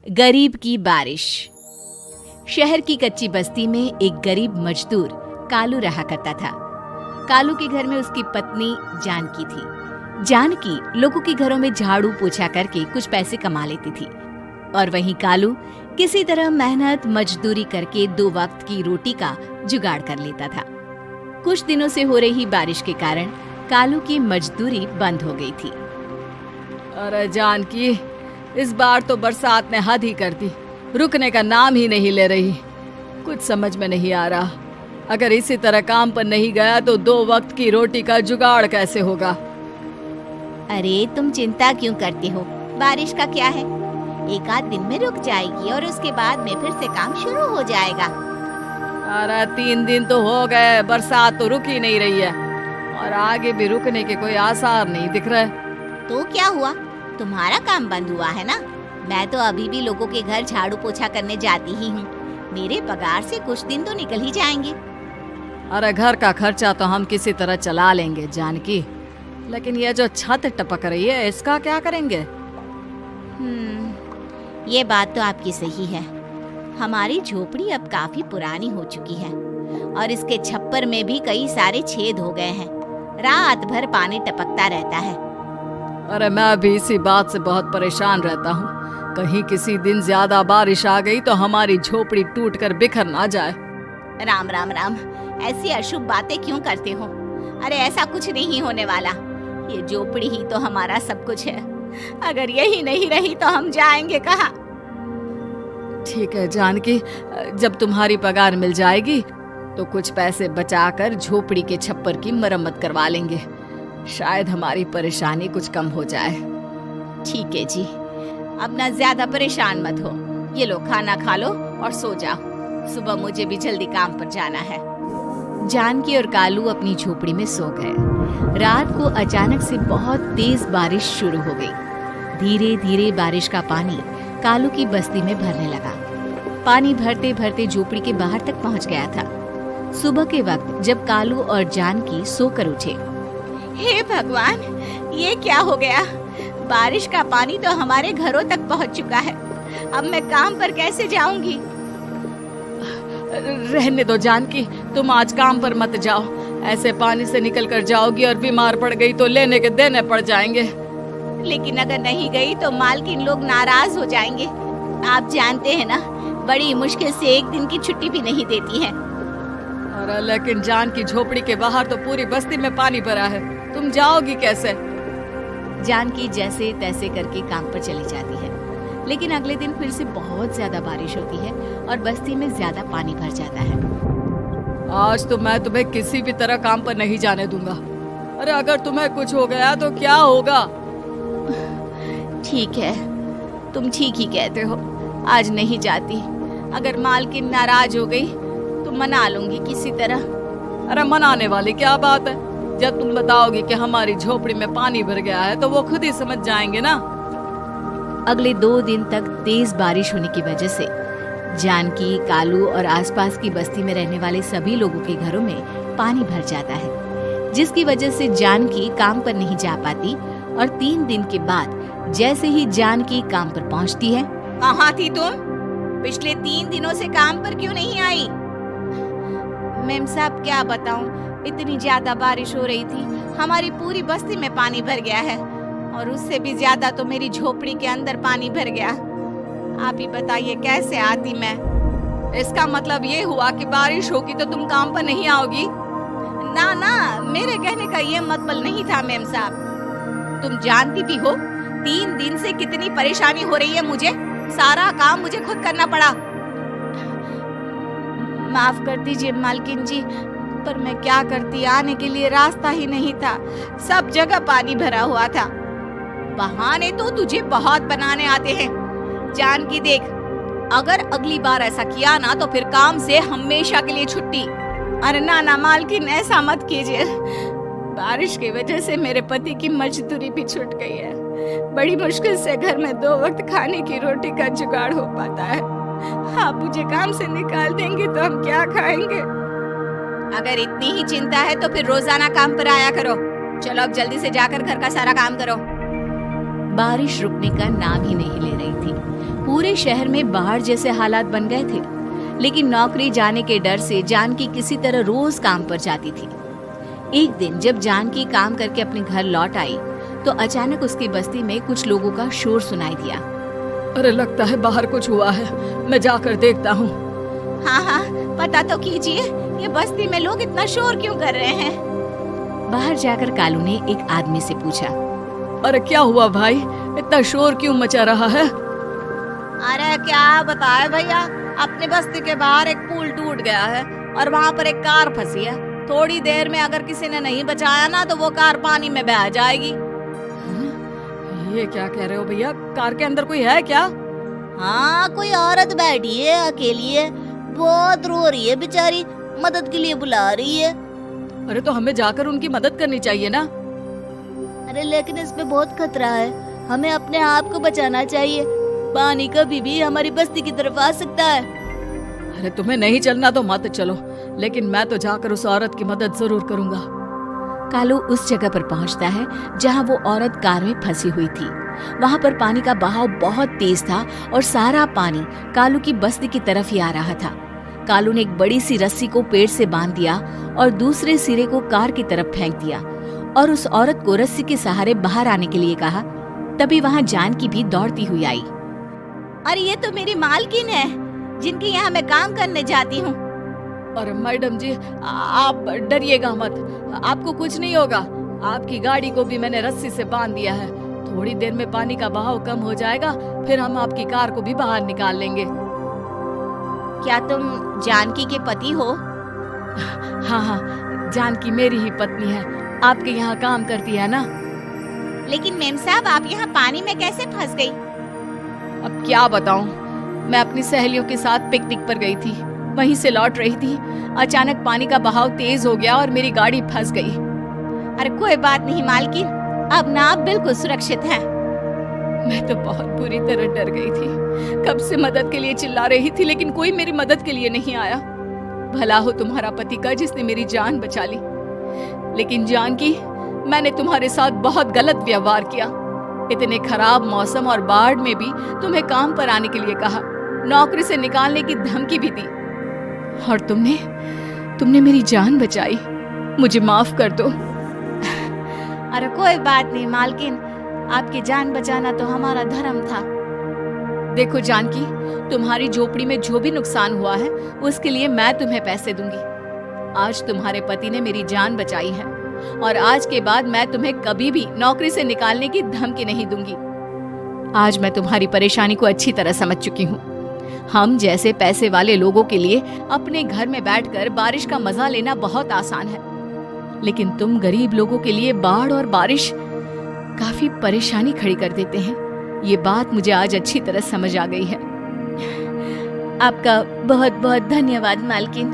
गरीब की बारिश। शहर की कच्ची बस्ती में एक गरीब मजदूर कालू रहा करता था। कालू के घर में उसकी पत्नी जानकी थी। जानकी लोगों के घरों में झाड़ू पोछा करके कुछ पैसे कमा लेती थी और वहीं कालू किसी तरह मेहनत मजदूरी करके 2 वक्त की रोटी का जुगाड़ कर लेता था। कुछ दिनों से हो रही बारिश के कारण कालू की मजदूरी बंद हो गई थी। अरे जानकी, इस बार तो बरसात ने हद ही कर दी, रुकने का नाम ही नहीं ले रही। कुछ समझ में नहीं आ रहा, अगर इसी तरह काम पर नहीं गया तो 2 वक्त की रोटी का जुगाड़ कैसे होगा। अरे तुम चिंता क्यों करते हो, बारिश का क्या है, 1 आध दिन में रुक जाएगी और उसके बाद में फिर से काम शुरू हो जाएगा। अरे 3 दिन तो हो गए, बरसात तो रुक ही नहीं रही है और आगे भी रुकने के कोई आसार नहीं दिख रहे। तो क्या हुआ, तुम्हारा काम बंद हुआ है ना? मैं तो अभी भी लोगों के घर झाड़ू पोछा करने जाती ही हूँ। मेरे पगार से कुछ दिन तो निकल ही जाएंगे। अरे घर का खर्चा तो हम किसी तरह चला लेंगे जानकी, लेकिन ये जो छत टपक रही है इसका क्या करेंगे? ये बात तो आपकी सही है। हमारी झोपड़ी अब काफी पुरानी हो चुकी है और इसके छप्पर में भी कई सारे छेद हो गए हैं। रात भर पानी टपकता रहता है। अरे मैं भी इसी बात से बहुत परेशान रहता हूँ। कहीं किसी दिन ज्यादा बारिश आ गई तो हमारी झोपड़ी टूटकर बिखर ना जाए। राम राम राम, ऐसी अशुभ बातें क्यों करते हो? अरे ऐसा कुछ नहीं होने वाला। ये झोपड़ी ही तो हमारा सब कुछ है। अगर यही नहीं रही तो हम जाएंगे कहाँ? ठीक है जानकी, जब तुम्हारी पगार मिल जाएगी तो कुछ पैसे बचाकर झोपड़ी के छप्पर की मरम्मत करवा लेंगे। शायद हमारी परेशानी कुछ कम हो जाए। ठीक है जी, अब ना ज्यादा परेशान मत हो। ये लो, खाना खा लो और सो जाओ। सुबह मुझे भी जल्दी काम पर जाना है। जानकी और कालू अपनी झोपड़ी में सो गए। रात को अचानक से बहुत तेज बारिश शुरू हो गई। धीरे धीरे बारिश का पानी कालू की बस्ती में भरने लगा। पानी भरते भरते झोपड़ी के बाहर तक पहुंच गया था। सुबह के वक्त जब कालू और जानकी सोकर उठे, हे भगवान, ये क्या हो गया? बारिश का पानी तो हमारे घरों तक पहुंच चुका है। अब मैं काम पर कैसे जाऊंगी? रहने दो जानकी, तुम आज काम पर मत जाओ। ऐसे पानी से निकल कर जाओगी और बीमार पड़ गई तो लेने के देने पड़ जाएंगे। लेकिन अगर नहीं गई तो मालकिन लोग नाराज हो जाएंगे। आप जानते हैं ना, बड़ी मुश्किल से 1 दिन की छुट्टी भी नहीं देती है। अरे लेकिन जानकी, झोपड़ी के बाहर तो पूरी बस्ती में पानी भरा है, तुम जाओगी कैसे? जानकी जैसे तैसे करके काम पर चली जाती है, लेकिन अगले दिन फिर से बहुत ज्यादा बारिश होती है और बस्ती में ज्यादा पानी भर जाता है। आज तो मैं तुम्हें किसी भी तरह काम पर नहीं जाने दूंगा। अरे अगर तुम्हें कुछ हो गया तो क्या होगा? ठीक है, तुम ठीक ही कहते हो, आज नहीं जाती। अगर मालकिन नाराज हो गई तो मना लूंगी किसी तरह। अरे मनाने वाली क्या बात है? जब तुम बताओगी कि हमारी झोपड़ी में पानी भर गया है तो वो खुद ही समझ जाएंगे ना। अगले 2 दिन तक तेज बारिश होने की वजह से जानकी, कालू और आसपास की बस्ती में रहने वाले सभी लोगों के घरों में पानी भर जाता है, जिसकी वजह से जानकी काम पर नहीं जा पाती। और 3 दिन के बाद जैसे ही जानकी काम पर पहुंचती है, कहाँ थी तुम? पिछले 3 दिनों से काम पर क्यों नहीं आई? मैम साहब, क्या बताऊं, इतनी ज्यादा बारिश हो रही थी, हमारी पूरी बस्ती में पानी भर गया है और उससे भी ज्यादा तो मेरी झोपड़ी के अंदर पानी भर गया। आप ही बताइए कैसे आती मैं? इसका मतलब ये हुआ कि बारिश होगी तो तुम काम पर नहीं आओगी? ना ना, मेरे कहने का ये मतलब नहीं था मैम साहब। तुम जानती भी हो 3 दिन से कितनी परेशानी हो रही है मुझे। सारा काम मुझे खुद करना पड़ा। माफ कर दीजिए मालकिन जी, पर मैं क्या करती, आने के लिए रास्ता ही नहीं था, सब जगह पानी भरा हुआ था। बहाने तो तुझे बहुत बनाने आते हैं। जानकी देख, अगर अगली बार ऐसा किया ना तो फिर काम से हमेशा के लिए छुट्टी। अरे ना ना मालकिन, ऐसा मत कीजिए। बारिश की वजह से मेरे पति की मजदूरी भी छूट गई है। बड़ी मुश्किल से घर में 2 वक्त खाने की रोटी का जुगाड़ हो पाता है। आप मुझे काम से निकाल देंगे तो हम क्या खाएंगे? अगर इतनी ही चिंता है तो फिर रोजाना काम पर आया करो। चलो अब जल्दी से जाकर घर का सारा काम करो। बारिश रुकने का नाम ही नहीं ले रही थी। पूरे शहर में बाढ़ जैसे हालात बन गए थे। लेकिन नौकरी जाने के डर से जानकी किसी तरह रोज काम पर जाती थी। एक दिन जब जानकी काम करके अपने घर लौट आई तो अचानक उसकी बस्ती में कुछ लोगों का शोर सुनाई दिया। अरे लगता है बाहर कुछ हुआ है, मैं जाकर देखता हूँ। हाँ हाँ, पता तो कीजिए, ये बस्ती में लोग इतना शोर क्यों कर रहे हैं। बाहर जाकर कालू ने एक आदमी से पूछा, अरे क्या हुआ भाई, इतना शोर क्यों मचा रहा है? अरे क्या बताए भैया, अपने बस्ती के बाहर एक पुल टूट गया है और वहाँ पर एक कार फंसी है। थोड़ी देर में अगर किसी ने नहीं बचाया ना तो वो कार पानी में बह जाएगी। ये क्या कह रहे हो भैया, कार के अंदर कोई है क्या? हाँ, कोई औरत बैठी है, अकेली है, बहुत रो रही है बेचारी, मदद के लिए बुला रही है। अरे तो हमें जाकर उनकी मदद करनी चाहिए ना। अरे लेकिन इसमें बहुत खतरा है, हमें अपने आप को बचाना चाहिए। पानी कभी भी हमारी बस्ती की तरफ आ सकता है। अरे तुम्हें नहीं चलना तो मत चलो, लेकिन मैं तो जाकर उस औरत की मदद जरूर करूंगा। कालू उस जगह पर पहुंचता है जहां वो औरत कार में फंसी हुई थी। वहां पर पानी का बहाव बहुत तेज था और सारा पानी कालू की बस्ती की तरफ ही आ रहा था। कालू ने एक बड़ी सी रस्सी को पेड़ से बांध दिया और दूसरे सिरे को कार की तरफ फेंक दिया और उस औरत को रस्सी के सहारे बाहर आने के लिए कहा। तभी वहां जानकी भी दौड़ती हुई आई। अरे ये तो मेरी मालकिन है, जिनके यहाँ मैं काम करने जाती हूँ। अरे मैडम जी, आप डरिएगा मत, आपको कुछ नहीं होगा। आपकी गाड़ी को भी मैंने रस्सी से बांध दिया है। थोड़ी देर में पानी का बहाव कम हो जाएगा, फिर हम आपकी कार को भी बाहर निकाल लेंगे। क्या तुम जानकी के पति हो? हाँ हाँ, जानकी मेरी ही पत्नी है, आपके यहाँ काम करती है ना। लेकिन मेम साहब, आप यहाँ पानी में कैसे फंस गई? अब क्या बताऊं, मैं अपनी सहेलियों के साथ पिकनिक पर गई थी, वहीं से लौट रही थी। अचानक पानी का बहाव तेज हो गया और मेरी गाड़ी फंस गई। अरे कोई बात नहीं मालकिन, अब ना आप बिल्कुल सुरक्षित हैं। मैं तो बहुत बुरी तरह डर गई थी, कब से मदद के लिए चिल्ला रही थी, लेकिन कोई मेरी मदद के लिए नहीं आया। भला हो तुम्हारा पति का जिसने मेरी जान बचा ली। लेकिन जानकी, मैंने तुम्हारे साथ बहुत गलत व्यवहार किया। इतने खराब मौसम और बाढ़ में भी तुम्हें काम पर आने के लिए कहा, नौकरी से निकालने की धमकी भी दी, और तुमने मेरी जान बचाई। मुझे माफ कर दो। अरे कोई बात नहीं मालकिन, आपकी जान बचाना तो हमारा धर्म था। देखो जानकी, तुम्हारी झोपड़ी में जो भी नुकसान हुआ है उसके लिए मैं तुम्हें पैसे दूंगी। आज तुम्हारे पति ने मेरी जान बचाई है और आज के बाद मैं तुम्हें कभी भी नौकरी से निकालने की धमकी नहीं दूंगी। आज मैं तुम्हारी परेशानी को अच्छी तरह समझ चुकी हूँ। हम जैसे पैसे वाले लोगों के लिए अपने घर में बैठकर बारिश का मजा लेना बहुत आसान है, लेकिन तुम गरीब लोगों के लिए बाढ़ और बारिश काफी परेशानी खड़ी कर देते हैं। ये बात मुझे आज अच्छी तरह समझ आ गई है। आपका बहुत बहुत धन्यवाद मालकिन।